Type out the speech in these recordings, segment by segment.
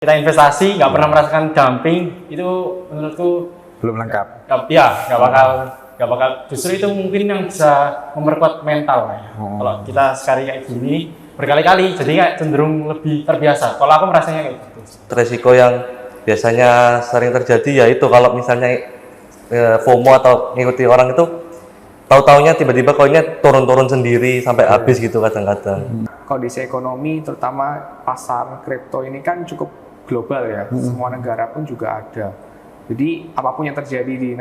kita investasi nggak pernah merasakan dumping, itu menurutku Belum lengkap. ya nggak bakal justru itu mungkin yang bisa memperkuat mental ya. Kalau kita sekali kayak gini berkali-kali jadi kayak cenderung lebih terbiasa. Kalau aku merasanya kayak gitu. Resiko yang biasanya sering terjadi yaitu kalau misalnya FOMO atau ngikuti orang itu tahu-taunya tiba-tiba koinnya turun-turun sendiri sampai habis gitu kadang-kadang. Kondisi ekonomi terutama pasar kripto ini kan cukup global ya, semua negara pun juga ada. Jadi apapun yang terjadi di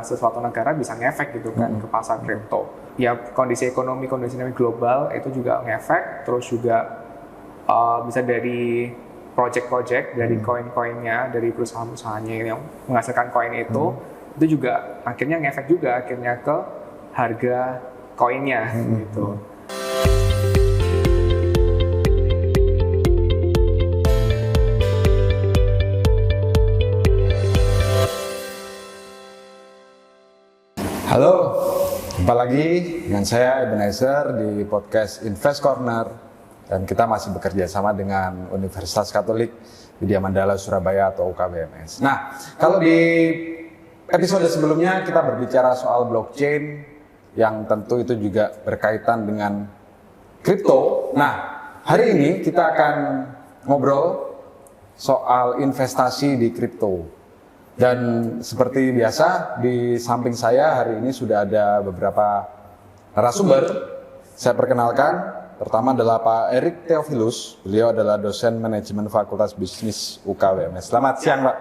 sesuatu negara bisa ngefek gitu kan ke pasar kripto. Ya kondisi ekonomi global itu juga ngefek, terus juga bisa dari project-project, dari koin-koinnya, dari perusahaan-perusahaannya yang menghasilkan koin itu juga akhirnya ngefek juga akhirnya ke harga koinnya gitu. Halo, jumpa lagi dengan saya Ebenezer di podcast Invest Corner, dan kita masih bekerja sama dengan Universitas Katolik Widya Mandala Surabaya atau UKBMS. Nah, kalau di episode sebelumnya kita berbicara soal blockchain yang tentu itu juga berkaitan dengan kripto. Nah, hari ini kita akan ngobrol soal investasi di kripto. Dan seperti biasa, di samping saya hari ini sudah ada beberapa narasumber. Saya perkenalkan, pertama adalah Pak Erik Theophilus. Beliau adalah dosen manajemen Fakultas Bisnis UKWMS. Selamat siang, Pak.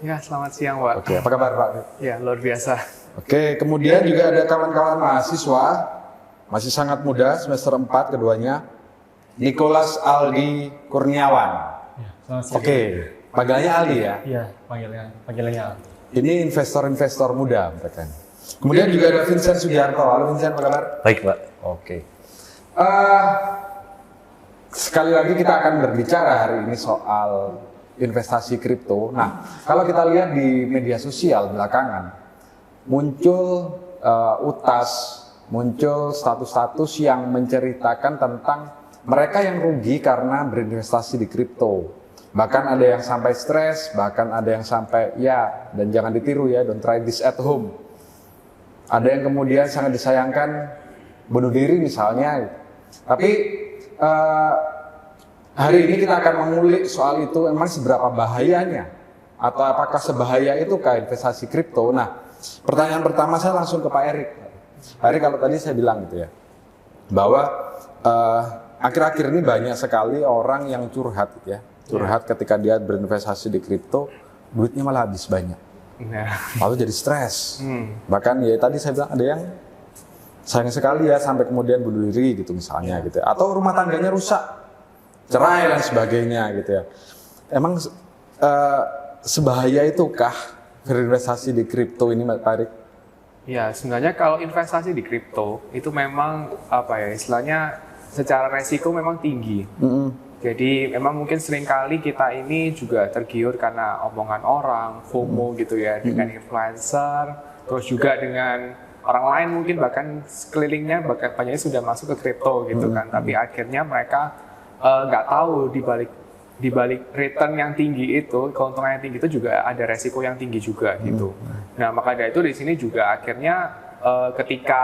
Ya, selamat siang, Pak. Oke, apa kabar, Pak? Ya, luar biasa. Oke, kemudian juga ada kawan-kawan mahasiswa, masih sangat muda, semester 4 keduanya, Nicholas Aldi Kurniawan. Ya, selamat siang. Oke. Panggilannya Aldi ya? Iya, panggilannya Aldi. Ini investor-investor muda mereka. Kemudian juga ada Vincent Sugiarto. Halo Vincent, apa kabar? Baik, Pak. Oke. Sekali lagi kita akan berbicara hari ini soal investasi kripto. Nah, kalau kita lihat di media sosial belakangan, muncul utas, muncul status-status yang menceritakan tentang mereka yang rugi karena berinvestasi di kripto. Bahkan ada yang sampai stres, bahkan ada yang sampai ya, dan jangan ditiru ya, don't try this at home. Ada yang kemudian sangat disayangkan bunuh diri misalnya. Tapi hari ini kita akan mengulik soal itu, memang seberapa bahayanya atau apakah sebahaya itu investasi kripto. Nah, pertanyaan pertama saya langsung ke Pak Erik. Pak Erik, kalau tadi saya bilang gitu ya, bahwa akhir-akhir ini banyak sekali orang yang curhat gitu ya. Curhat ketika dia berinvestasi di kripto, duitnya malah habis banyak. Lalu jadi stres. Bahkan ya tadi saya bilang ada yang sayang sekali ya sampai kemudian bunuh diri gitu misalnya gitu ya. Atau rumah tangganya rusak, cerai dan sebagainya gitu ya. Emang sebahaya itukah berinvestasi di kripto ini, Pak Erik? Ya, sebenarnya kalau investasi di kripto itu memang istilahnya secara resiko memang tinggi. Jadi memang mungkin seringkali kita ini juga tergiur karena omongan orang, FOMO gitu ya, dengan influencer, terus juga dengan orang lain mungkin bahkan sekelilingnya banyaknya sudah masuk ke kripto gitu kan. Tapi akhirnya mereka nggak tahu di balik return yang tinggi itu, keuntungan yang tinggi itu juga ada resiko yang tinggi juga gitu. Nah maka dari itu di sini juga akhirnya ketika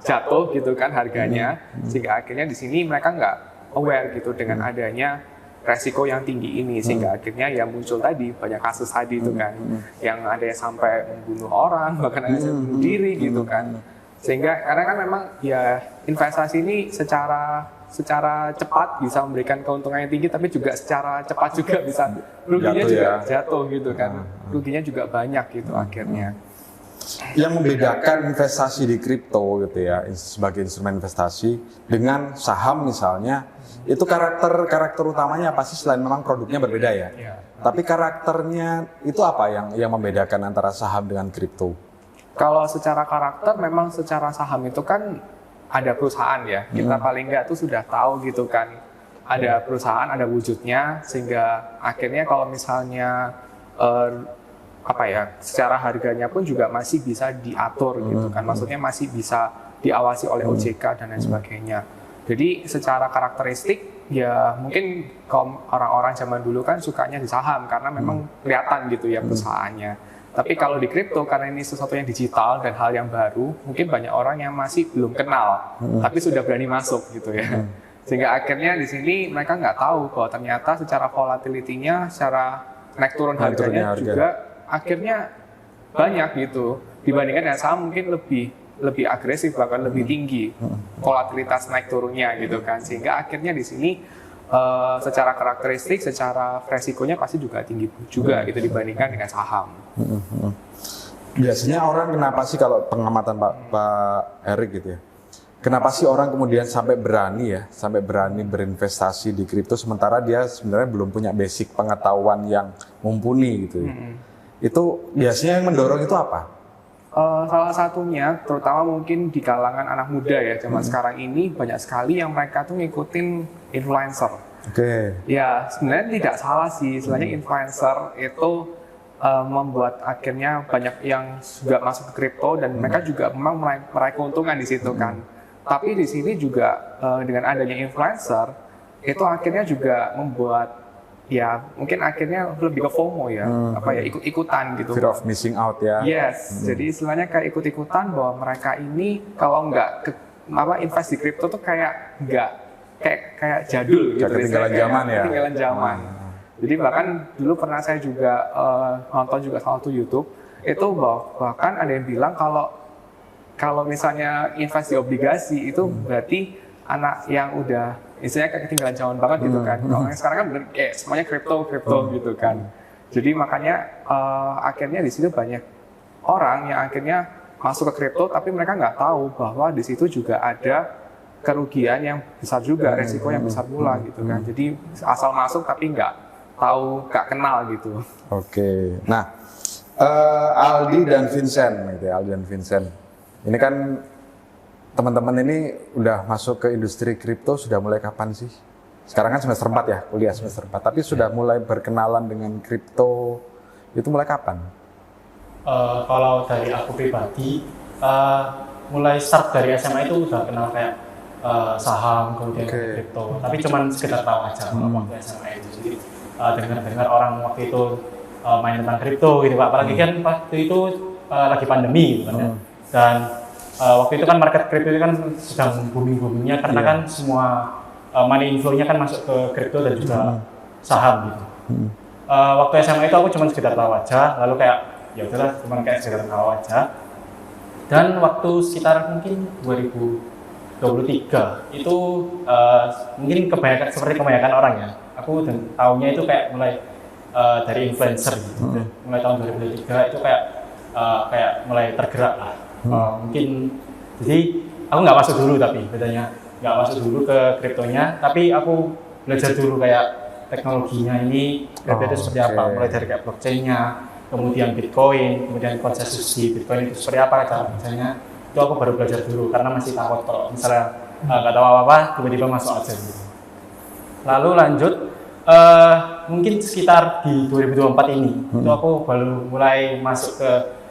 jatuh gitu kan harganya, sehingga akhirnya di sini mereka nggak aware gitu dengan adanya resiko yang tinggi ini, sehingga akhirnya ya muncul tadi banyak kasus tadi itu kan, yang ada yang sampai membunuh orang, bahkan ada yang bunuh diri gitu kan. Sehingga karena kan memang ya investasi ini secara cepat bisa memberikan keuntungan yang tinggi, tapi juga secara cepat juga bisa ruginya juga jatuh gitu kan, ruginya juga banyak gitu akhirnya. Yang membedakan investasi di kripto gitu ya sebagai instrumen investasi dengan saham misalnya, itu karakter utamanya apa sih selain memang produknya berbeda ya? Tapi karakternya itu apa yang membedakan antara saham dengan kripto? Kalau secara karakter memang secara saham itu kan ada perusahaan ya, kita paling nggak tuh sudah tahu gitu kan, ada perusahaan, ada wujudnya, sehingga akhirnya kalau misalnya secara harganya pun juga masih bisa diatur gitu kan, maksudnya masih bisa diawasi oleh OJK dan lain sebagainya. Jadi secara karakteristik ya mungkin kalau orang-orang zaman dulu kan sukanya di saham karena memang kelihatan gitu ya perusahaannya. Tapi kalau di kripto karena ini sesuatu yang digital dan hal yang baru, mungkin banyak orang yang masih belum kenal, tapi sudah berani masuk gitu ya. Sehingga akhirnya di sini mereka nggak tahu bahwa ternyata secara volatility-nya, secara naik turun harganya juga akhirnya banyak gitu. Dibandingkan dengan saham mungkin lebih agresif, bahkan lebih tinggi volatilitas naik turunnya gitu kan. Sehingga akhirnya di sini secara karakteristik, secara resikonya pasti juga tinggi juga gitu dibandingkan dengan saham. Biasanya orang kenapa sih kalau pengamatan Pak Erik gitu ya? Kenapa sih orang kemudian sampai berani berinvestasi di kripto sementara dia sebenarnya belum punya basic pengetahuan yang mumpuni gitu ya? Itu biasanya yang mendorong itu apa? Salah satunya, terutama mungkin di kalangan anak muda ya zaman sekarang ini banyak sekali yang mereka tuh ngikutin influencer. Oke. Ya sebenarnya tidak salah sih, sebenarnya influencer itu membuat akhirnya banyak yang juga masuk ke kripto dan mereka juga memang meraih keuntungan di situ kan. Tapi di sini juga dengan adanya influencer itu akhirnya juga membuat ya mungkin akhirnya lebih ke FOMO ya, ikut-ikutan gitu. Fear of missing out ya. Yes, jadi istilahnya kayak ikut-ikutan bahwa mereka ini kalau nggak invest di kripto tuh kayak nggak kayak jadul gitu. Ketinggalan zaman ya. Ketinggalan zaman. Jadi bahkan dulu pernah saya juga nonton juga salah satu YouTube itu bahkan ada yang bilang kalau misalnya invest di obligasi itu berarti anak yang udah istilahnya kayak ketinggalan zaman banget gitu kan. Kalau yang sekarang kan bener kayak semuanya kripto gitu kan. Jadi makanya akhirnya di situ banyak orang yang akhirnya masuk ke kripto tapi mereka nggak tahu bahwa di situ juga ada kerugian yang besar juga, resiko yang besar pula gitu kan. Jadi asal masuk tapi nggak tahu, nggak kenal gitu. Oke. Nah, Aldi dan Vincent gitu ya, Aldi dan Vincent. Ini kan teman-teman ini udah masuk ke industri kripto sudah mulai kapan sih? Sekarang kan semester 4 ya, kuliah semester 4. Tapi sudah mulai berkenalan dengan kripto itu mulai kapan? Kalau dari aku pribadi, mulai start dari SMA itu udah kenal kayak saham, kemudian kripto. Tapi cuman sekedar tahu aja waktu SMA itu. Jadi dengar-dengar orang waktu itu main tentang kripto gitu Pak. Apalagi kan waktu itu lagi pandemi gitu kan ya. Dan waktu itu kan market kripto itu kan sedang booming-boomingnya karena kan semua money inflow-nya kan masuk ke kripto dan juga saham gitu. Waktu SMA itu aku cuma sekedar tahu aja, lalu kayak ya udahlah cuma kayak sekedar tahu aja. Dan waktu sekitar mungkin 2023 itu mungkin seperti kebanyakan orang ya. Aku tahunya itu kayak mulai dari influencer gitu. Mulai tahun 2023 itu kayak mulai tergerak lah. Mungkin jadi aku nggak masuk dulu tapi bedanya nggak masuk dulu ke kriptonya, tapi aku belajar dulu kayak teknologinya ini kripto itu seperti apa, mulai dari kayak blockchain-nya, kemudian Bitcoin, kemudian konsensus di Bitcoin itu seperti apa cara bacanya. Itu aku baru belajar dulu karena masih takut kalau misalnya nggak tahu apa-apa tiba-tiba masuk aja gitu. Lalu lanjut mungkin sekitar di 2024 ini itu aku baru mulai masuk ke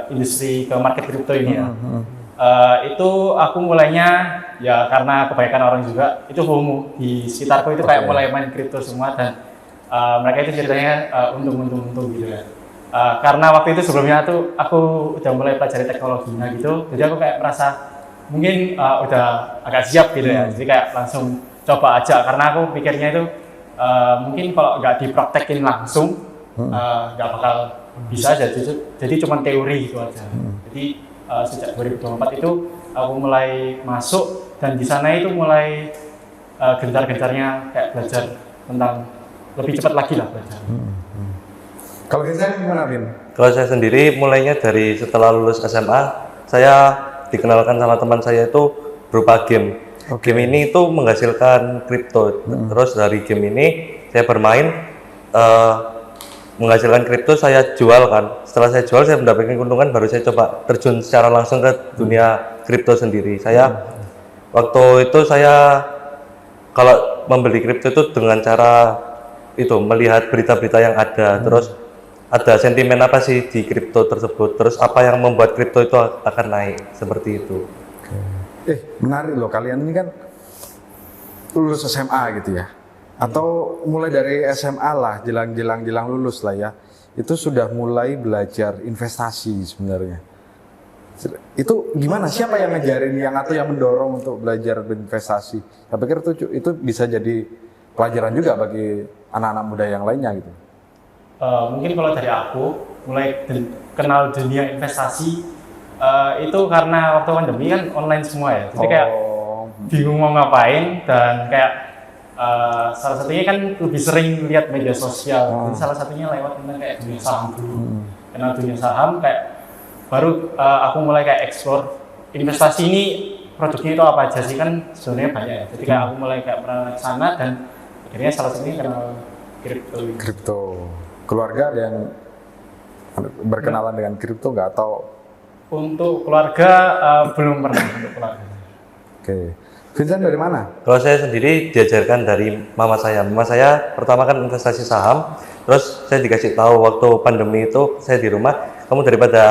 industri ke market kripto ini ya. Itu aku mulainya ya karena kebanyakan orang juga itu FOMO di sekitarku itu kayak mulai main kripto semua dan mereka itu ceritanya untung gitu ya. Karena waktu itu sebelumnya tuh aku udah mulai pelajari teknologinya gitu, jadi aku kayak merasa mungkin udah agak siap gitu ya. Jadi kayak langsung coba aja karena aku pikirnya itu mungkin kalau nggak dipraktekin langsung nggak bakal bisa aja. Jadi cuma teori gitu aja. Jadi sejak 2024 itu aku mulai masuk dan di sana itu mulai gencar-gencarnya kayak belajar tentang lebih cepat lagi lah belajar. Kalau Vincent gimana, Vin? Kalau saya sendiri mulainya dari setelah lulus SMA, saya dikenalkan sama teman saya itu berupa game. Game ini itu menghasilkan kripto. Terus dari game ini saya bermain menghasilkan kripto, saya jual kan. Setelah saya jual, saya mendapatkan keuntungan, baru saya coba terjun secara langsung ke dunia kripto sendiri. Saya waktu itu saya kalau membeli kripto itu dengan cara itu melihat berita-berita yang ada, terus ada sentimen apa sih di kripto tersebut, terus apa yang membuat kripto itu akan naik seperti itu. Menarik loh, kalian ini kan lulus SMA gitu ya, atau mulai dari SMA lah, jelang lulus lah ya, itu sudah mulai belajar investasi sebenarnya. Itu gimana? Siapa yang ngejarin atau yang mendorong untuk belajar berinvestasi? Saya pikir itu bisa jadi pelajaran juga bagi anak-anak muda yang lainnya gitu. Mungkin kalau dari aku mulai kenal dunia investasi itu karena waktu pandemi kan online semua ya, jadi kayak bingung mau ngapain dan kayak salah satunya kan lebih sering lihat media sosial, jadi salah satunya lewat tentang kayak dunia saham dulu, kenal dunia saham kayak baru aku mulai kayak explore investasi ini produknya itu apa aja sih, kan sebenarnya banyak ya, jadi kayak aku mulai kayak pernah ke sana dan akhirnya salah satunya kenal kripto. Keluarga ada yang berkenalan dengan kripto nggak, atau untuk keluarga belum pernah untuk keluarga. Oke. Vincent dari mana? Kalau saya sendiri diajarkan dari mama saya. Mama saya pertama kan investasi saham, terus saya dikasih tahu waktu pandemi itu saya di rumah, kamu daripada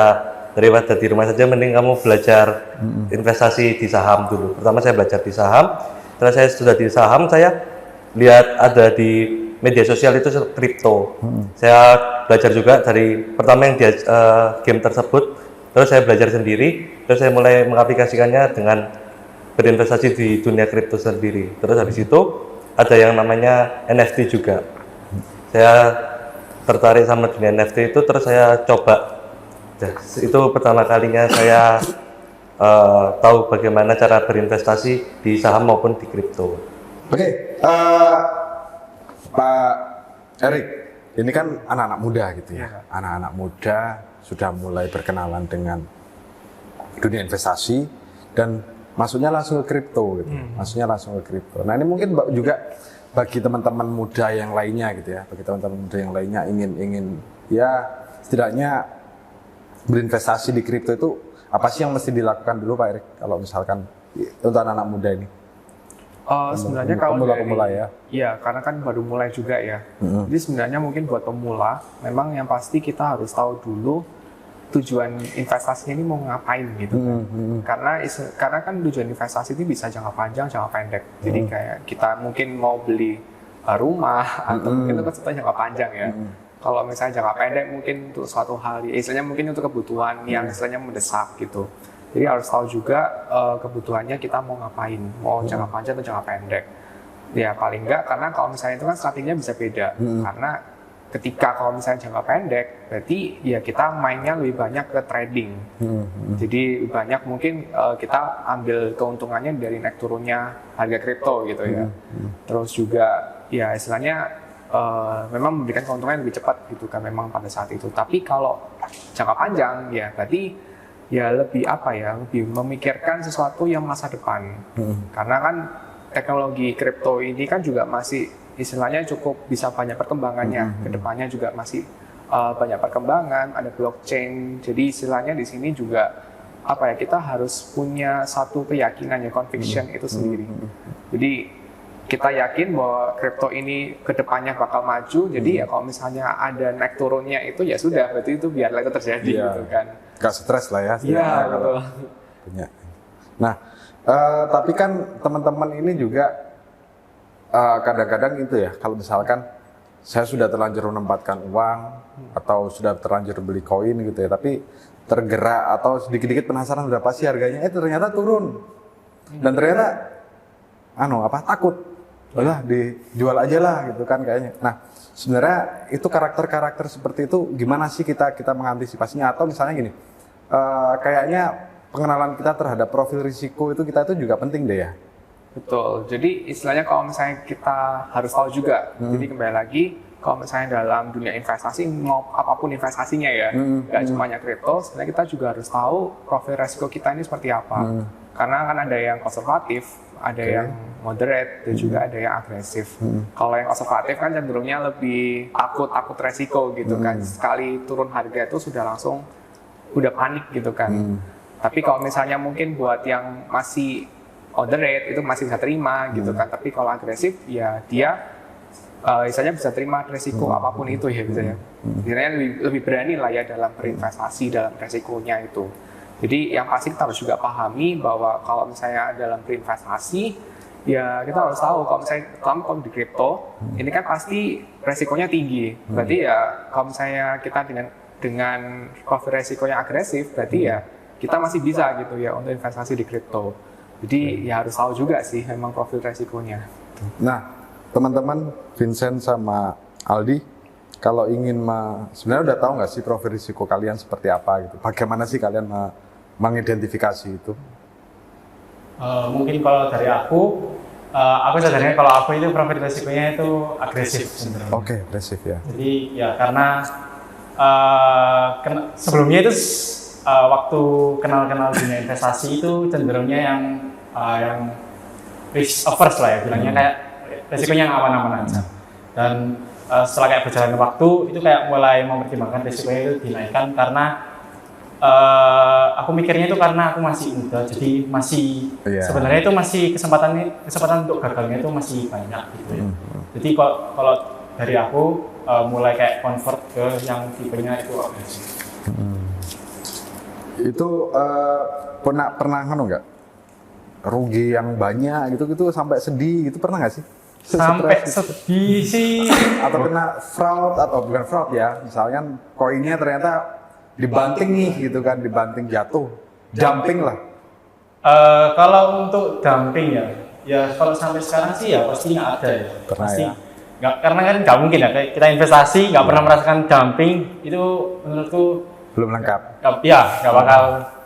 di rumah saja mending kamu belajar investasi di saham dulu. Pertama saya belajar di saham, setelah saya sudah di saham saya lihat ada di media sosial itu kripto. Saya belajar juga dari pertama yang game tersebut, terus saya belajar sendiri, terus saya mulai mengaplikasikannya dengan berinvestasi di dunia kripto sendiri. Terus habis itu ada yang namanya NFT juga. Saya tertarik sama dunia NFT itu, terus saya coba. Itu pertama kalinya saya tahu bagaimana cara berinvestasi di saham maupun di kripto. Oke. Pak Erik, ini kan anak-anak muda gitu ya. Anak-anak muda sudah mulai berkenalan dengan dunia investasi dan masuknya langsung ke kripto gitu. Masuknya langsung ke kripto. Nah, ini mungkin juga bagi teman-teman muda yang lainnya gitu ya. Bagi teman-teman muda yang lainnya ingin ya setidaknya berinvestasi di kripto itu apa sih yang mesti dilakukan dulu Pak Erik kalau misalkan untuk anak-anak muda ini? Sebenarnya kalau pemula ya. Iya, karena kan baru mulai juga ya. Jadi sebenarnya mungkin buat pemula, memang yang pasti kita harus tahu dulu tujuan investasinya ini mau ngapain gitu. Karena kan tujuan investasi ini bisa jangka panjang, jangka pendek. Jadi kayak kita mungkin mau beli rumah atau mungkin itu kan jangka panjang ya. Kalau misalnya jangka pendek mungkin untuk suatu hal, istilahnya mungkin untuk kebutuhan yang istilahnya mendesak gitu. Jadi harus tahu juga kebutuhannya kita mau ngapain, mau jangka panjang atau jangka pendek. Ya paling enggak, karena kalau misalnya itu kan strateginya bisa beda. Karena ketika kalau misalnya jangka pendek, berarti ya kita mainnya lebih banyak ke trading. Jadi banyak mungkin kita ambil keuntungannya dari naik turunnya harga kripto gitu ya. Terus juga ya istilahnya memang memberikan keuntungan lebih cepat gitu kan memang pada saat itu. Tapi kalau jangka panjang ya berarti ya lebih lebih memikirkan sesuatu yang masa depan. Karena kan teknologi kripto ini kan juga masih istilahnya cukup bisa banyak perkembangannya. Kedepannya juga masih banyak perkembangan, ada blockchain. Jadi istilahnya di sini juga kita harus punya satu keyakinan ya, conviction itu sendiri. Jadi kita yakin bahwa kripto ini kedepannya bakal maju. Jadi ya kalau misalnya ada naik turunnya itu ya sudah, berarti itu biarlah itu terjadi gitu kan. Gak stres lah ya. Iya, betul. Nah, tapi kan teman-teman ini juga kadang-kadang itu ya, kalau misalkan saya sudah terlanjur menempatkan uang atau sudah terlanjur beli koin gitu ya, tapi tergerak atau sedikit-sedikit penasaran berapa sih harganya, ternyata turun dan ternyata takut, udah dijual aja lah gitu kan kayaknya. Nah, sebenarnya itu karakter-karakter seperti itu gimana sih kita mengantisipasinya, atau misalnya gini, kayaknya pengenalan kita terhadap profil risiko itu juga penting deh ya. Betul. Jadi istilahnya kalau misalnya kita harus tahu juga. Jadi kembali lagi kalau misalnya dalam dunia investasi mau apapun investasinya ya, nggak cuma hanya kripto, sebenarnya kita juga harus tahu profil risiko kita ini seperti apa. Karena kan ada yang konservatif, ada yang moderate, dan juga ada yang agresif. Kalau yang konservatif kan cenderungnya lebih takut resiko gitu kan. Sekali turun harga itu udah panik gitu kan. Tapi kalau misalnya mungkin buat yang masih moderate itu masih bisa terima gitu kan. Tapi kalau agresif ya dia misalnya bisa terima resiko apapun itu ya misalnya. Biasanya lebih berani lah ya dalam berinvestasi dalam resikonya itu. Jadi yang pasti kita harus juga pahami bahwa kalau misalnya dalam berinvestasi ya kita harus tahu kalau misalnya kalau di kripto ini kan pasti resikonya tinggi. Berarti ya kalau misalnya kita dengan profil resiko yang agresif, berarti ya kita masih bisa gitu ya untuk investasi di kripto. Jadi ya harus tahu juga sih memang profil resikonya. Nah, teman-teman Vincent sama Aldi, kalau ingin sebenarnya udah tahu nggak sih profil risiko kalian seperti apa gitu? Bagaimana sih kalian mengidentifikasi itu? Mungkin kalau dari aku sadarnya kalau aku itu profil risikonya itu agresif sebenarnya. Oke, agresif ya. Jadi ya karena sebelumnya itu waktu kenal dunia investasi itu cenderungnya yang risk averse lah ya bilangnya, kayak resikonya yang aman-aman aja. Dan setelah kayak berjalannya waktu itu kayak mulai mempertimbangkan risikonya itu dinaikkan karena aku mikirnya itu karena aku masih muda, jadi masih sebenarnya itu masih kesempatan untuk gagalnya itu masih banyak gitu ya. Jadi kalau dari aku mulai kayak convert ke yang tipenya itu agresif. Itu pernah nggak rugi yang banyak gitu sampai sedih gitu, pernah nggak sih? Sampai sedih sih. Atau kena fraud, atau bukan fraud ya, misalnya koinnya ternyata dibanting nih gitu kan, dibanting jatuh, dumping lah. Kalau untuk dumping ya kalau sampai sekarang sih ya pasti nggak ada ya. Pernah pasti ya? nggak, karena kan nggak mungkin ya kayak kita investasi nggak pernah merasakan dumping, itu menurutku Belum lengkap. nggak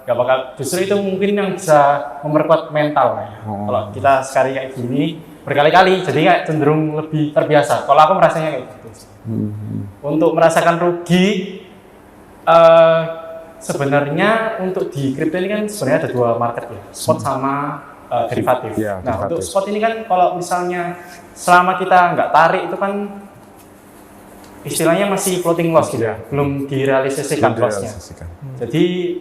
bakal. Justru itu mungkin yang bisa memperkuat mental ya. Kalau kita sekali kayak gini berkali-kali, jadi kayak cenderung lebih terbiasa. Kalau aku merasanya kayak gitu. Untuk merasakan rugi, sebenarnya untuk di kripto ini kan sebenarnya ada dua market ya, spot sama derivatif. Ya, nah, derivatif. untuk spot ini kan kalau misalnya selama kita nggak tarik itu kan istilahnya masih floating loss gitu ya, belum direalisasikan lossnya. Jadi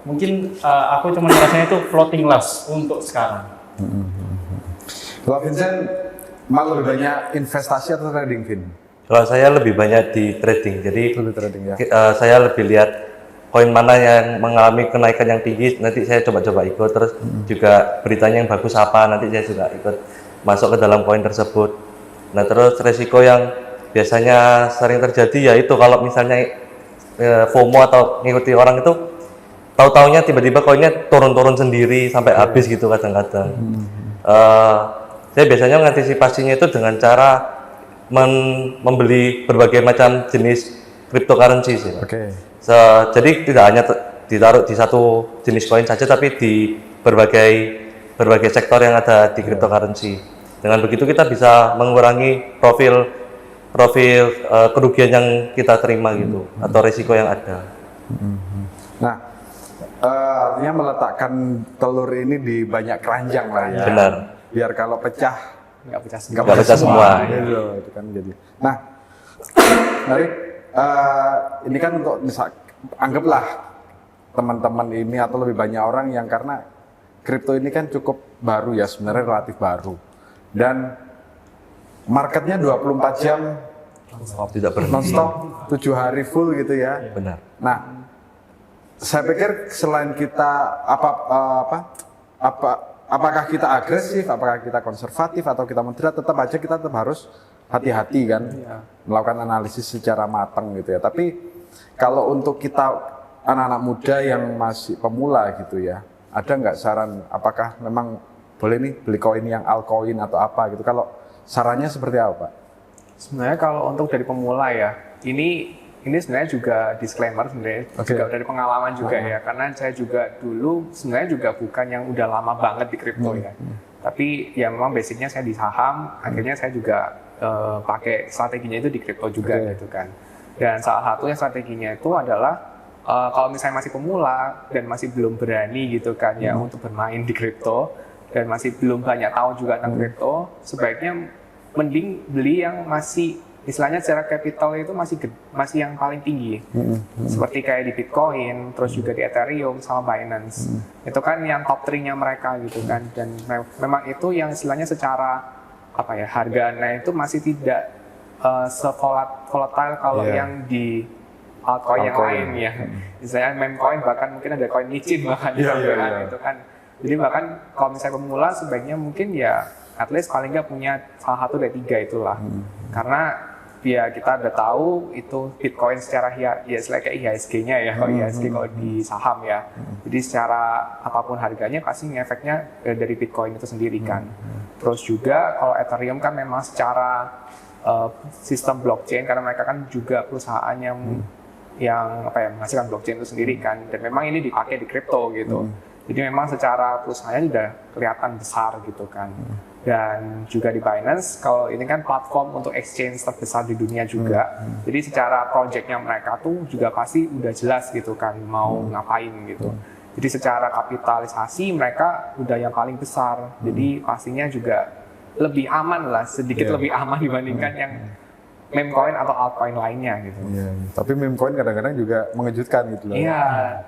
mungkin aku cuma rasanya itu floating loss untuk sekarang. Kalau Vincent, lebih banyak investasi atau trading, Vin? Kalau saya lebih banyak di trading, jadi Lebih trading ya. saya lebih lihat koin mana yang mengalami kenaikan yang tinggi, nanti saya coba-coba ikut, terus juga beritanya yang bagus apa, nanti saya juga ikut masuk ke dalam koin tersebut. Nah terus resiko yang biasanya sering terjadi ya itu kalau misalnya FOMO atau ngikuti orang itu, tahu-taunya tiba-tiba koinnya turun-turun sendiri sampai habis gitu kadang-kadang. Saya biasanya mengantisipasinya itu dengan cara membeli berbagai macam jenis cryptocurrency sih. Jadi tidak hanya ditaruh di satu jenis koin saja, tapi di berbagai sektor yang ada di cryptocurrency. Dengan begitu kita bisa mengurangi profil kerugian yang kita terima gitu, atau risiko yang ada. Nah, artinya meletakkan telur ini di banyak keranjang lah ya. Benar. Biar kalau pecah Nggak pecah Nggak pecah semua. Gitu, itu kan jadi. Nah, Mari, ini kan untuk anggaplah teman-teman ini atau lebih banyak orang yang karena kripto ini kan cukup baru ya, sebenarnya relatif baru. Dan marketnya 24 jam tidak berhenti. non-stop, 7 hari full gitu ya. Benar. Nah, saya pikir selain kita apakah kita agresif, apakah kita konservatif atau kita moderat, tetap aja kita tetap harus hati-hati kan, melakukan analisis secara matang gitu ya. Tapi kalau untuk kita anak-anak muda yang masih pemula gitu ya, ada nggak saran apakah memang boleh nih beli koin yang altcoin atau apa gitu? Kalau sarannya seperti apa, Pak? Sebenarnya kalau untuk dari pemula ya, ini sebenarnya juga disclaimer sebenarnya, juga dari pengalaman juga ya, karena saya juga dulu sebenarnya juga bukan yang udah lama banget di kripto ya, tapi ya memang basicnya saya di saham, akhirnya saya juga pakai strateginya itu di kripto juga gitu kan. Dan salah satunya strateginya itu adalah kalau misalnya masih pemula dan masih belum berani gitu kan ya untuk bermain di kripto dan masih belum banyak tahu juga tentang kripto, sebaiknya mending beli yang masih istilahnya secara capital itu masih yang paling tinggi, seperti kayak di Bitcoin, terus juga di Ethereum sama Binance. Itu kan yang top 3-nya mereka gitu kan, dan memang itu yang istilahnya secara harganya itu masih tidak volatile kalau yang di altcoin yang lain ya. Misalnya meme coin, bahkan mungkin ada koin licin bahkan itu kan Jadi bahkan kalau misalnya pemula sebaiknya mungkin ya at least paling nggak punya salah satu dari 3 itulah. Karena ya kita udah tahu itu Bitcoin secara kayak IHSG-nya ya, kalau IHSG kalau di saham ya. Jadi secara apapun harganya pasti ngefeknya dari Bitcoin itu sendiri kan. Terus juga kalau Ethereum kan memang secara sistem blockchain, karena mereka kan juga perusahaan yang menghasilkan blockchain itu sendiri kan, dan memang ini dipakai di kripto gitu. Jadi memang secara perusahaannya udah kelihatan besar gitu kan. Dan juga di Binance, kalau ini kan platform untuk exchange terbesar di dunia juga. Jadi secara projectnya mereka tuh juga pasti udah jelas gitu kan mau ngapain gitu. Jadi secara kapitalisasi mereka udah yang paling besar. Jadi pastinya juga lebih aman lah, sedikit lebih aman dibandingkan yang meme coin atau altcoin lainnya gitu. Tapi meme coin kadang-kadang juga mengejutkan gitu loh. Iya,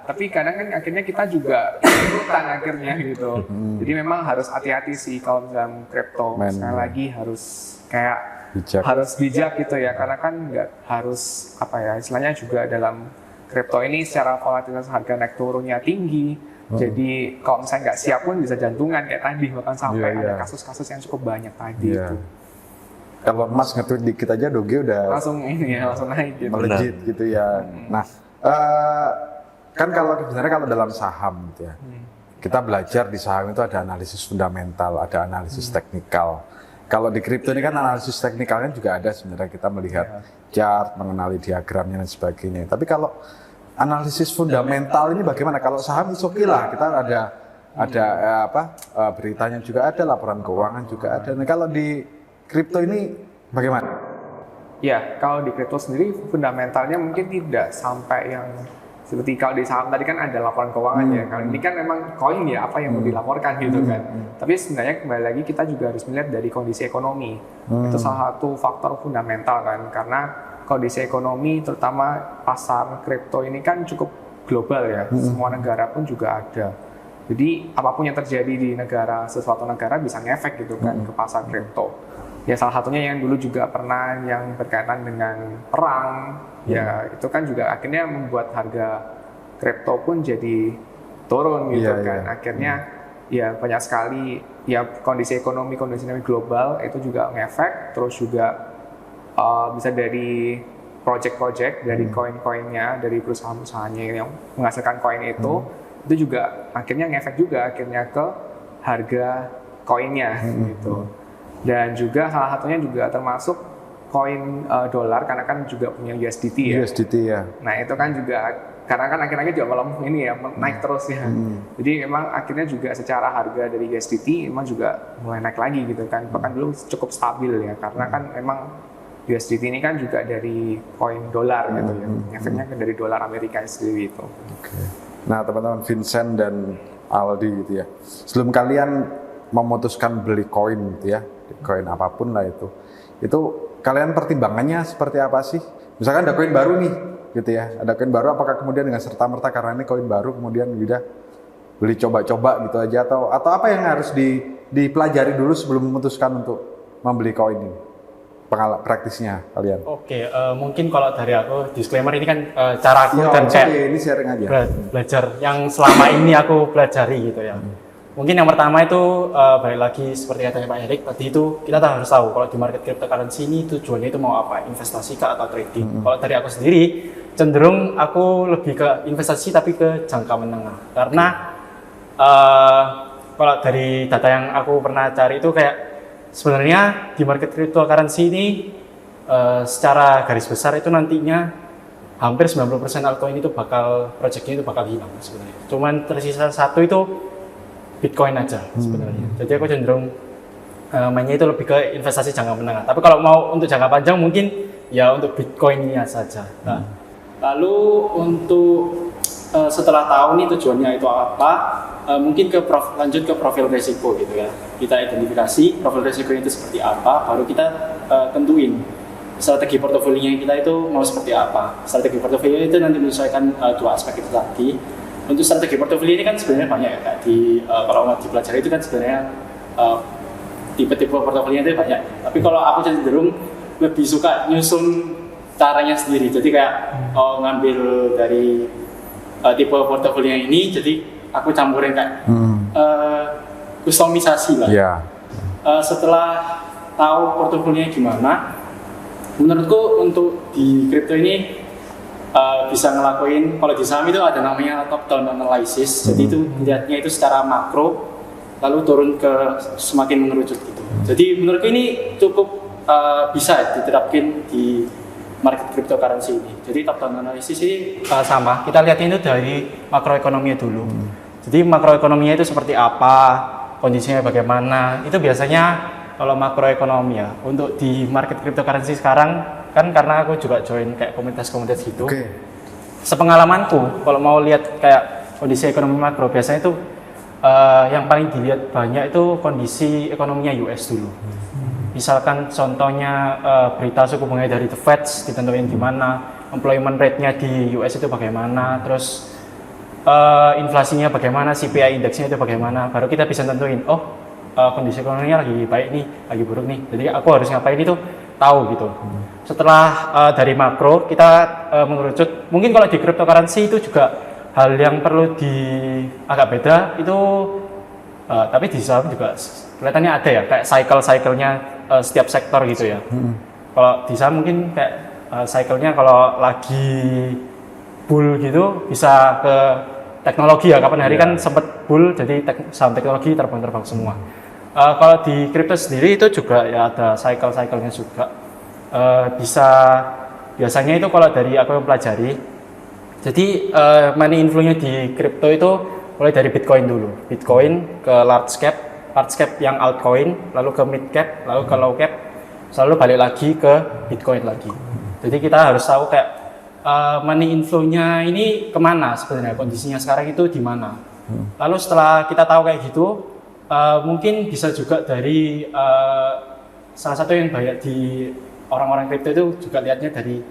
tapi kadang kan akhirnya kita juga ikutan akhirnya gitu. Jadi memang harus hati-hati sih kalau misalnya kripto. Sekali lagi harus kayak harus bijak gitu ya, karena kan nggak harus istilahnya juga dalam kripto ini secara volatilitas harga naik turunnya tinggi. Jadi kalau misalnya nggak siap pun bisa jantungan kayak tadi, bahkan sampai ada kasus-kasus yang cukup banyak tadi itu. Kalau emas nge-tweet dikit aja Doge udah langsung naik gitu. Melejit gitu ya. Nah, kan sebenarnya kalau dalam saham gitu ya, kita belajar di saham itu ada analisis fundamental, ada analisis teknikal. Kalau di kripto ini kan analisis teknikalnya juga ada sebenarnya, kita melihat chart, mengenali diagramnya dan sebagainya. Tapi kalau analisis fundamental ini bagaimana? Kalau saham itu oke lah, kita ada beritanya juga ada, laporan keuangan juga ada. Nah, kalau di kripto ini bagaimana? Ya, kalau di kripto sendiri fundamentalnya mungkin tidak sampai yang seperti kalau di saham tadi kan ada laporan keuangan ya. Kalau ini kan memang koin ya, apa yang mau dilaporkan gitu kan. Tapi sebenarnya kembali lagi kita juga harus melihat dari kondisi ekonomi. Itu salah satu faktor fundamental kan, karena kondisi ekonomi terutama pasar kripto ini kan cukup global ya. Semua negara pun juga ada. Jadi apapun yang terjadi di sesuatu negara bisa ngefek gitu kan ke pasar kripto. Ya salah satunya yang dulu juga pernah yang berkaitan dengan perang, ya itu kan juga akhirnya membuat harga kripto pun jadi turun gitu kan. Akhirnya ya banyak sekali ya kondisi ekonomi global itu juga ngefek, terus juga bisa dari project-project, dari koin-koinnya, dari perusahaan-perusahaannya yang menghasilkan koin itu juga akhirnya ngefek juga akhirnya ke harga koinnya gitu. Dan juga salah satunya juga termasuk koin dolar, karena kan juga punya USDT ya. USDT ya. Nah itu kan juga karena kan akhirnya juga malam ini ya naik terus ya. Jadi memang akhirnya juga secara harga dari USDT memang juga mulai naik lagi gitu kan. Bahkan dulu cukup stabil ya, karena kan memang USDT ini kan juga dari koin dolar gitu ya. Efeknya kan dari dolar Amerika sendiri itu. Nah teman-teman Vincent dan Aldi gitu ya, sebelum kalian memutuskan beli koin gitu ya, koin apapun lah itu kalian pertimbangannya seperti apa sih? Misalkan ada koin baru nih gitu ya, ada koin baru, apakah kemudian dengan serta-merta karena ini koin baru kemudian udah beli coba-coba gitu aja, atau apa yang harus dipelajari dulu sebelum memutuskan untuk membeli koin ini? Praktisnya kalian? Oke, mungkin kalau dari aku disclaimer ini kan cara aku dan kayak ini sharing aja. Belajar yang selama ini aku pelajari gitu ya. Mungkin yang pertama itu balik lagi seperti katanya Pak Erik tadi, itu kita harus tahu kalau di market cryptocurrency ini tujuannya itu mau apa, investasi kah atau trading. Kalau dari aku sendiri cenderung aku lebih ke investasi tapi ke jangka menengah, karena kalau dari data yang aku pernah cari itu kayak sebenarnya di market cryptocurrency ini secara garis besar itu nantinya hampir 90% altcoin itu projectnya itu bakal hilang sebenarnya. Cuman tersisa satu itu Bitcoin aja sebenarnya. Jadi aku cenderung mainnya itu lebih ke investasi jangka menengah. Tapi kalau mau untuk jangka panjang mungkin ya untuk Bitcoin-nya saja. Nah, lalu untuk setelah tahu nih tujuannya itu apa, mungkin lanjut ke profil risiko gitu ya. Kita identifikasi profil risiko itu seperti apa, baru kita tentuin strategi portofolionya kita itu mau seperti apa. Strategi portofolio itu nanti menyesuaikan dua aspek itu tadi. Untuk strategi portofolio ini kan sebenarnya banyak ya Kak. Kalau mau dipelajari itu kan sebenarnya tipe-tipe portofolio itu banyak. Tapi kalau aku cenderung lebih suka nyusun caranya sendiri. Jadi kayak ngambil dari tipe portofolio ini, jadi aku campurin kayak kustomisasi lah. Iya. Setelah tahu portofolionya gimana, menurutku untuk di kripto ini bisa ngelakuin, kalau di saham itu ada namanya top down analysis. Jadi itu lihatnya itu secara makro, lalu turun ke semakin mengerucut gitu. Jadi menurutku ini cukup bisa diterapkan di market cryptocurrency ini. Jadi top down analysis ini sama, kita lihat itu dari makroekonominya dulu. Jadi makroekonominya itu seperti apa, kondisinya bagaimana. Itu biasanya kalau makroekonomi ya. Untuk di market cryptocurrency sekarang kan karena aku juga join kayak komunitas-komunitas gitu. Sepengalamanku kalau mau lihat kayak kondisi ekonomi makro biasanya itu yang paling dilihat banyak itu kondisi ekonominya US dulu. Misalkan contohnya berita suku bunga dari The Fed ditentuin gimana, employment rate-nya di US itu bagaimana, terus inflasinya bagaimana, CPI indeksnya itu bagaimana, baru kita bisa tentuin, kondisi ekonominya lagi baik nih, lagi buruk nih, jadi aku harus ngapain itu tahu gitu. Setelah dari makro kita mengerucut, mungkin kalau di cryptocurrency itu juga hal yang perlu agak beda itu, tapi di saham juga kelihatannya ada ya, kayak cycle-nya setiap sektor gitu ya. Kalau di saham mungkin kayak cycle-nya kalau lagi bull gitu bisa ke teknologi ya, kapan hari kan sempat bull jadi saham teknologi terbang semua. Kalau di crypto sendiri itu juga ya ada cycle-nya juga. Biasanya itu kalau dari aku yang pelajari, jadi money inflow-nya di crypto itu mulai dari Bitcoin dulu. Bitcoin ke large cap yang altcoin, lalu ke mid cap, lalu ke low cap, selalu balik lagi ke Bitcoin lagi. Jadi kita harus tahu kayak money inflow-nya ini kemana sebenarnya, kondisinya sekarang itu di mana. Lalu setelah kita tahu kayak gitu, mungkin bisa juga dari salah satu yang banyak di orang-orang crypto itu juga lihatnya dari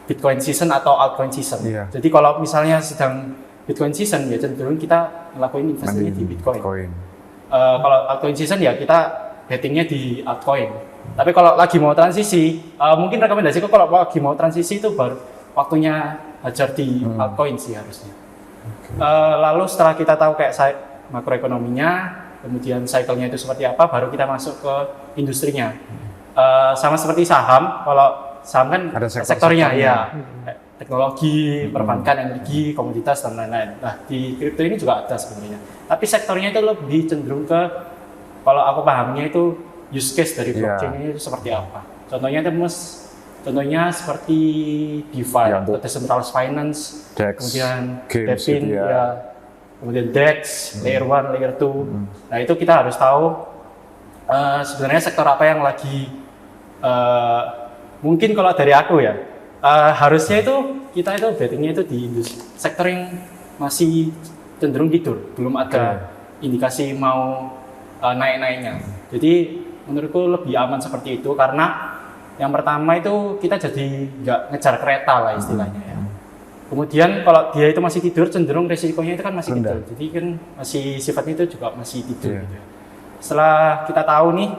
Bitcoin season atau altcoin season. Yeah. Jadi kalau misalnya sedang Bitcoin season ya cenderung kita ngelakuin investasinya di Bitcoin. Kalau altcoin season ya kita bettingnya di altcoin. Tapi kalau lagi mau transisi, mungkin rekomendasiku kalau lagi mau transisi itu baru waktunya hajar di altcoin sih harusnya. Lalu setelah kita tahu kayak makroekonominya, kemudian cycle-nya itu seperti apa, baru kita masuk ke industrinya. Sama seperti saham, kalau saham kan ada sektornya ya, teknologi, perbankan, energi, komoditas dan lain-lain. Nah di kripto ini juga ada sebenarnya. Tapi sektornya itu lebih cenderung ke, kalau aku pahamnya itu use case dari blockchain ini seperti apa. Contohnya seperti DeFi atau Decentralized Finance, DEX, kemudian games, DeFi, kemudian DEX, Layer 1, Layer 2. Nah itu kita harus tahu sebenarnya sektor apa yang lagi mungkin kalau dari aku ya harusnya itu kita itu bettingnya itu di industri sektor yang masih cenderung tidur, belum ada indikasi mau naik-naiknya. Jadi menurutku lebih aman seperti itu karena yang pertama itu kita jadi nggak ngejar kereta lah istilahnya ya. Kemudian kalau dia itu masih tidur cenderung resikonya itu kan masih tidur, jadi kan masih sifatnya itu juga masih tidur gitu ya. Setelah kita tahu nih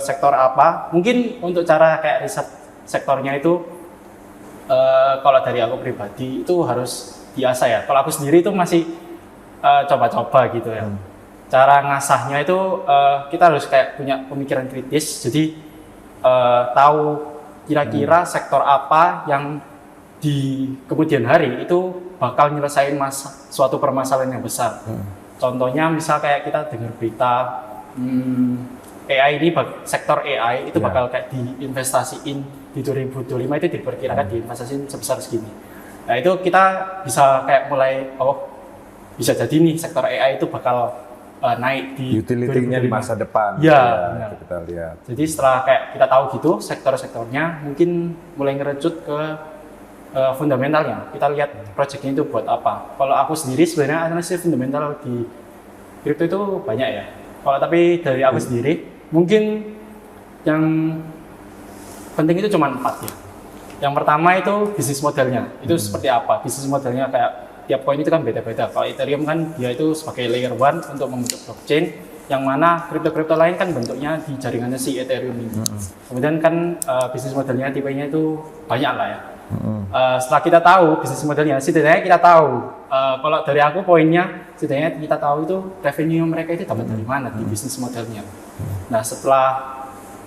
sektor apa, mungkin untuk cara kayak riset sektornya itu kalau dari aku pribadi itu harus biasa ya. Kalau aku sendiri itu masih coba-coba gitu ya. Cara ngasahnya itu kita harus kayak punya pemikiran kritis. Jadi tahu kira-kira sektor apa yang di kemudian hari itu bakal nyelesain suatu permasalahan yang besar. Contohnya misal kayak kita dengar berita AI ini, sektor AI itu bakal kayak diinvestasiin di 2025 itu diperkirakan diinvestasiin sebesar segini. Nah itu kita bisa kayak mulai bisa jadi nih sektor AI itu bakal naik di utility-nya di masa depan. Ya, kita lihat. Jadi setelah kayak kita tahu gitu sektor-sektornya, mungkin mulai ngerecut ke fundamentalnya. Kita lihat projectnya itu buat apa. Kalau aku sendiri sebenarnya analisis fundamental di kripto itu banyak ya. Kalau tapi dari aku sendiri, mungkin yang penting itu cuma 4 ya. Yang pertama itu bisnis modelnya. Itu seperti apa? Bisnis modelnya kayak tiap koin itu kan beda-beda. Kalau Ethereum kan dia itu sebagai layer 1 untuk membentuk blockchain, yang mana kripto-kripto lain kan bentuknya di jaringannya si Ethereum ini. Kemudian kan bisnis modelnya tipenya itu banyak lah ya. Setelah kita tahu bisnis modelnya, setidaknya kita tahu. Kalau dari aku poinnya, setidaknya kita tahu itu revenue mereka itu dapat dari mana di bisnis modelnya. Nah setelah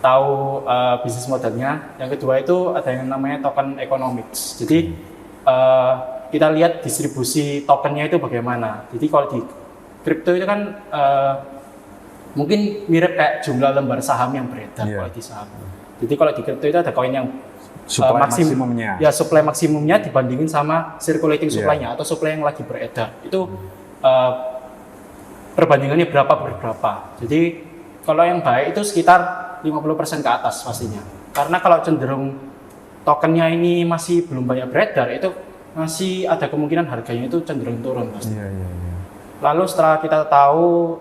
tahu bisnis modelnya, yang kedua itu ada yang namanya token economics. Jadi kita lihat distribusi tokennya itu bagaimana. Jadi kalau di kripto itu kan mungkin mirip kayak jumlah lembar saham yang beredar kalau di saham. Jadi kalau di kripto itu ada koin yang Supply maksimumnya. Ya, supply maksimumnya dibandingin sama circulating supply-nya atau supply yang lagi beredar. Itu perbandingannya berapa per berapa. Jadi kalau yang baik itu sekitar 50% ke atas pastinya. Karena kalau cenderung tokennya ini masih belum banyak beredar, itu masih ada kemungkinan harganya itu cenderung turun pasti. Lalu setelah kita tahu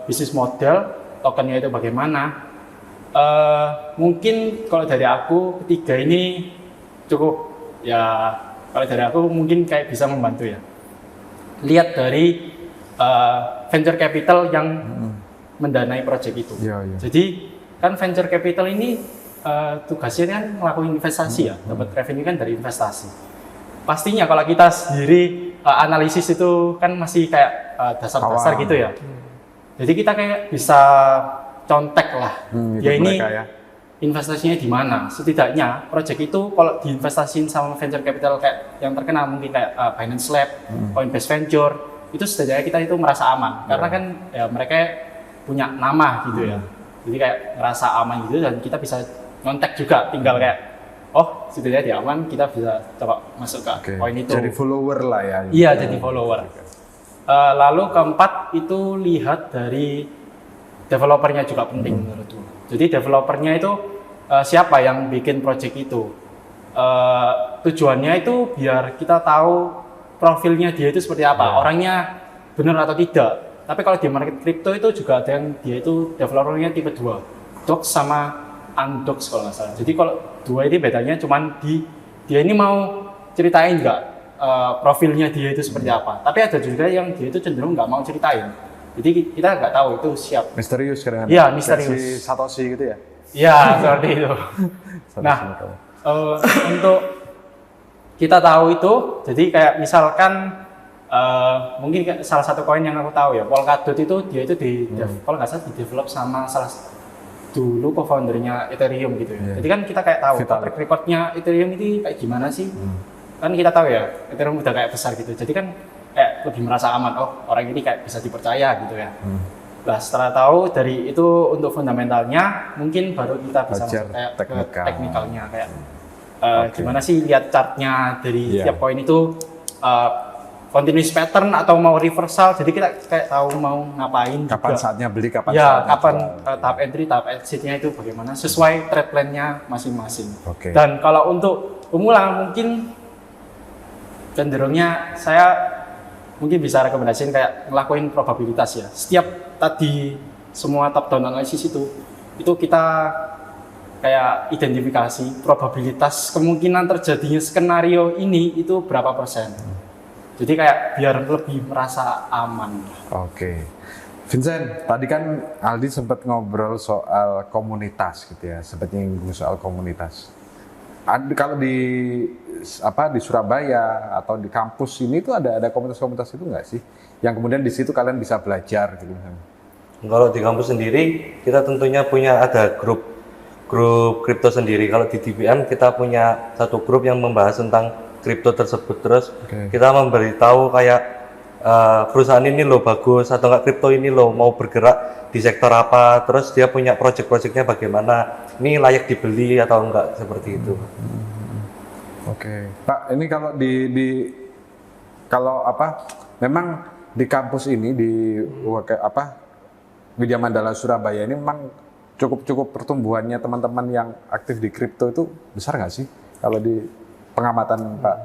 bisnis model tokennya itu bagaimana, mungkin kalau dari aku ketiga ini cukup ya, kalau dari aku mungkin kayak bisa membantu ya. Lihat dari venture capital yang mendanai proyek itu. Jadi kan venture capital ini tugasnya kan melakukan investasi ya, dapat revenue kan dari investasi. Pastinya kalau kita sendiri analisis itu kan masih kayak dasar-dasar gitu ya. Jadi kita kayak bisa contek lah, ya ini investasinya di mana. Setidaknya proyek itu kalau diinvestasiin sama venture capital kayak yang terkenal mungkin kayak Binance Lab, Coinbase Venture, itu setidaknya kita itu merasa aman karena kan ya mereka punya nama gitu ya. Jadi kayak ngerasa aman gitu dan kita bisa nyontek juga, tinggal kayak oh setidaknya dia aman, kita bisa coba masuk ke koin itu. Jadi follower lah ya. Iya, jadi follower. Lalu keempat itu lihat dari developernya juga penting menurutku. Jadi developernya itu siapa yang bikin project itu. Tujuannya itu biar kita tahu profilnya dia itu seperti apa, orangnya benar atau tidak. Tapi kalau di market crypto itu juga ada yang dia itu developernya tipe 2, dox sama undox kalau nggak salah. Jadi kalau dua ini bedanya cuman dia ini mau ceritain nggak profilnya dia itu seperti apa. Tapi ada juga yang dia itu cenderung nggak mau ceritain. Jadi kita nggak tahu itu siap. Misterius kadang-kadang. Iya, misterius. Si Satoshi gitu ya. Iya, seperti itu. Nah, untuk kita tahu itu, jadi kayak misalkan mungkin salah satu koin yang aku tahu ya, Polkadot itu dia itu kalau nggak salah di-develop sama salah dulu co-foundernya Ethereum gitu ya. Jadi kan kita kayak tahu track recordnya Ethereum ini kayak gimana sih? Kan kita tahu ya, Ethereum udah kayak besar gitu. Jadi kan kayak lebih merasa aman, oh orang ini kayak bisa dipercaya gitu ya. Nah setelah tahu dari itu untuk fundamentalnya, mungkin baru kita bisa masuk kayak ke teknikalnya kayak gimana sih lihat chartnya dari setiap koin itu continuous pattern atau mau reversal, jadi kita kayak tahu mau ngapain. Kapan juga saatnya beli, kapan ya, saatnya kapan tahap entry, tahap exitnya itu bagaimana sesuai trade plan-nya masing-masing. Dan kalau untuk pemula mungkin cenderungnya saya mungkin bisa rekomendasiin kayak ngelakuin probabilitas ya. Setiap tadi semua top down analysis itu kita kayak identifikasi probabilitas kemungkinan terjadinya skenario ini itu berapa persen. Jadi kayak biar lebih merasa aman. Vincent, tadi kan Aldi sempat ngobrol soal komunitas gitu ya, sempat nyinggung soal komunitas. Kalau di Surabaya atau di kampus ini tuh ada komunitas-komunitas itu nggak sih? Yang kemudian di situ kalian bisa belajar gitu misalnya. Kalau di kampus sendiri kita tentunya punya ada grup kripto sendiri. Kalau di DBM kita punya satu grup yang membahas tentang kripto tersebut, terus kita memberitahu kayak perusahaan ini loh bagus atau enggak, kripto ini loh mau bergerak di sektor apa, terus dia punya project-projectnya bagaimana, ini layak dibeli atau enggak, seperti itu. Pak, ini kalau memang di kampus ini di Widya Mandala Surabaya ini memang cukup pertumbuhannya teman-teman yang aktif di kripto itu besar nggak sih kalau di pengamatan Pak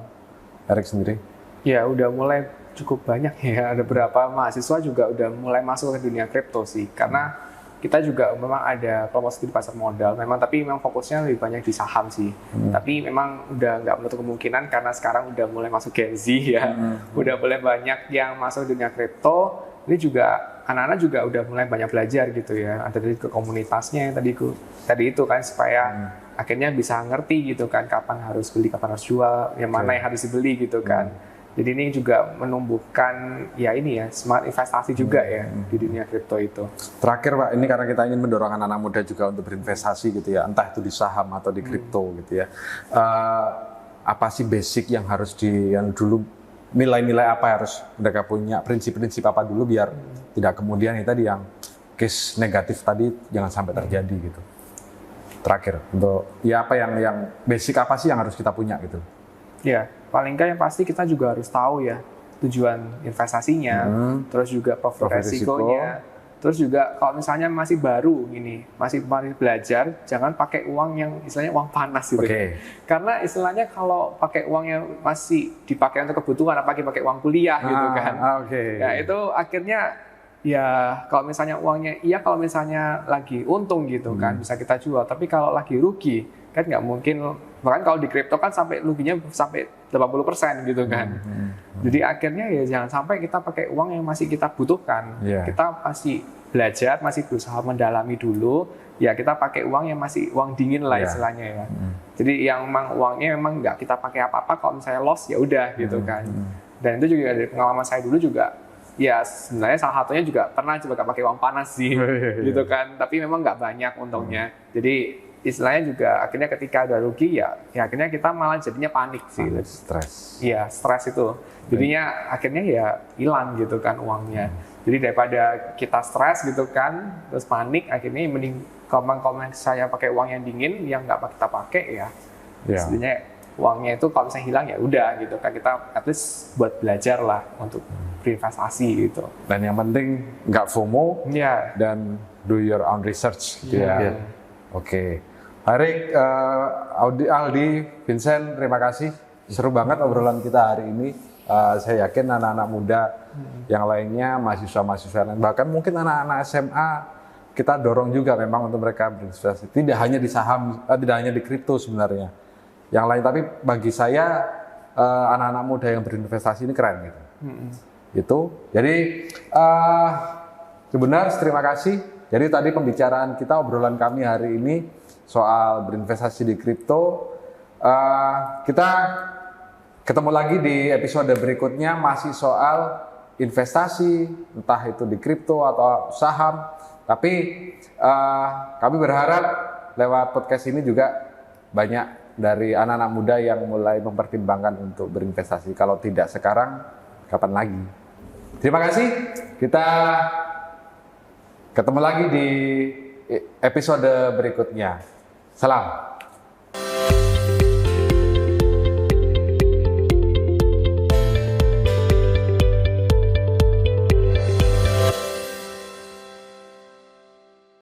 Erik sendiri? Ya udah mulai cukup banyak ya, ada beberapa mahasiswa juga udah mulai masuk ke dunia kripto sih, karena kita juga memang ada kelompok di pasar modal, tapi memang fokusnya lebih banyak di saham sih. Tapi memang udah nggak menutup kemungkinan karena sekarang udah mulai masuk Gen Z ya, udah mulai banyak yang masuk dunia kripto. Ini juga anak-anak juga udah mulai banyak belajar gitu ya. Ada dari ke komunitasnya yang tadi itu kan supaya akhirnya bisa ngerti gitu kan kapan harus beli, kapan harus jual, yang mana yang harus dibeli gitu kan. Jadi ini juga menumbuhkan ya ini ya smart investasi juga ya di dunia kripto itu. Terakhir Pak, ini karena kita ingin mendorong anak-anak muda juga untuk berinvestasi gitu ya, entah itu di saham atau di kripto gitu ya. Apa sih basic yang harus yang dulu nilai-nilai apa yang harus mereka punya, prinsip-prinsip apa dulu biar tidak kemudian itu tadi yang case negatif tadi jangan sampai terjadi gitu. Terakhir untuk ya apa yang basic apa sih yang harus kita punya gitu. Ya, paling nggak yang pasti kita juga harus tahu ya tujuan investasinya, terus juga profit resikonya, terus juga kalau misalnya masih baru ini, masih belajar, jangan pakai uang yang istilahnya uang panas gitu. Karena istilahnya kalau pakai uang yang masih dipakai untuk kebutuhan, apalagi pakai uang kuliah gitu kan. Ya itu akhirnya ya kalau misalnya uangnya, iya kalau misalnya lagi untung gitu kan bisa kita jual, tapi kalau lagi rugi kan nggak mungkin. Bahkan kalau di kripto kan sampai ruginya sampai 80% gitu kan. Jadi akhirnya ya jangan sampai kita pakai uang yang masih kita butuhkan. Kita masih belajar, masih berusaha mendalami dulu. Ya kita pakai uang yang masih uang dingin lah istilahnya ya. Jadi yang memang uangnya memang nggak kita pakai apa-apa. Kalau misalnya loss ya udah gitu kan. Dan itu juga dari pengalaman saya dulu juga. Ya sebenarnya salah satunya juga pernah coba pakai uang panas sih, gitu kan. Tapi memang nggak banyak untungnya. Jadi istilahnya juga akhirnya ketika udah rugi ya akhirnya kita malah jadinya panik sih. Stres. Iya, stres itu. Jadinya akhirnya ya hilang gitu kan uangnya. Jadi daripada kita stres gitu kan, terus panik, akhirnya mending kalau saya pakai uang yang dingin yang nggak kita pakai ya. Sebenarnya uangnya itu kalau misalnya hilang ya udah gitu kan, kita at least buat belajar lah untuk berinvestasi gitu. Dan yang penting nggak FOMO dan do your own research gitu ya. Oke. Harik, Aldi, Vincent, terima kasih. Seru banget obrolan kita hari ini. Saya yakin anak-anak muda yang lainnya, mahasiswa-mahasiswa lain, bahkan mungkin anak-anak SMA, kita dorong juga memang untuk mereka berinvestasi. Tidak hanya di saham, tidak hanya di kripto sebenarnya. Yang lain, tapi bagi saya anak-anak muda yang berinvestasi ini keren gitu. Gitu. Jadi sebenarnya terima kasih. Jadi tadi pembicaraan kita, obrolan kami hari ini soal berinvestasi di kripto. Kita ketemu lagi di episode berikutnya masih soal investasi, entah itu di kripto atau saham. Tapi kami berharap lewat podcast ini juga banyak dari anak-anak muda yang mulai mempertimbangkan untuk berinvestasi. Kalau tidak sekarang, kapan lagi? Terima kasih. Kita ketemu lagi di episode berikutnya. Salam.